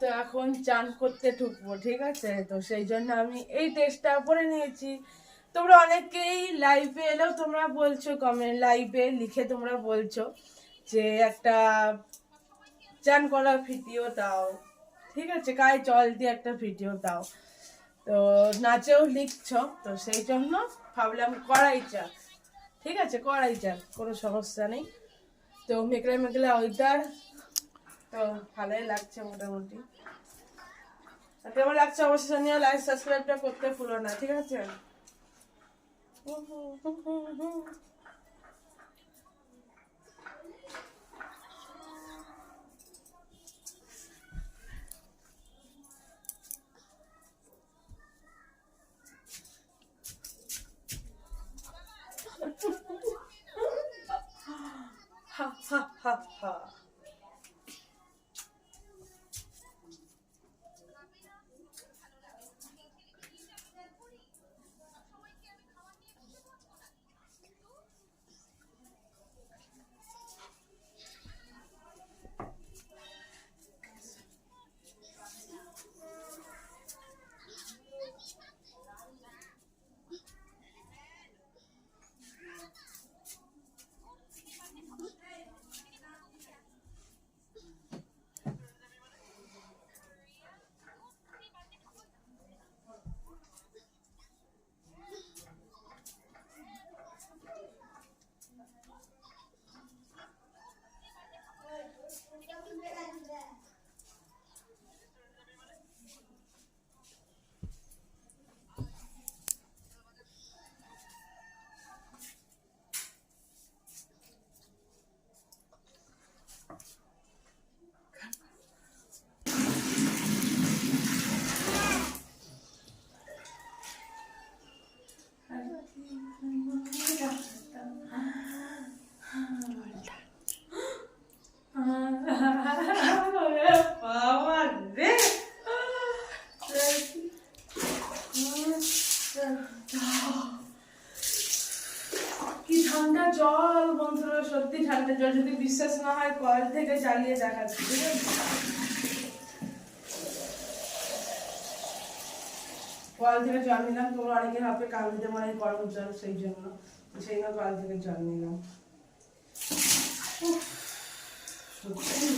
তো এখন চান করতে ঢুকবো, ঠিক আছে? তো সেই জন্য আমি এই ড্রেসটা পরে নিয়েছি। তোমরা অনেকেই লাইভে এলেও তোমরা বলছো, কমেন্ট লাইভে লিখে তোমরা বলছো যে একটা চান করা ভিডিও দাও, ঠিক আছে, গায়ে জল দিয়ে একটা ভিডিও দাও। তো নাচেও লিখছো, তো সেই জন্য ভাবলাম করাই যাক, ঠিক আছে, করাই যাক, কোনো সমস্যা নেই। তো মেঘলা মেঘলা ওয়েদার, তো ভালোই লাগছে মোটামুটি। কেমন লাগছে অবশ্যই জানিও, লাইক সাবস্ক্রাইবটা করতে ভুলো না, ঠিক আছে? হা হা হা হা। কি ঠান্ডা জল বন্ধুরা, সত্যি ঠান্ডা জল। যদি বিশ্বাস না হয় কল থেকে চালিয়ে দেখাচ্ছি, ঠিক আছে? কল থেকে জল নিলাম। তোমরা অনেকে ভাববে কান্দিতে মানে গরম জল, সেই জন্য সেই না কল থেকে জল নিলাম। সত্যি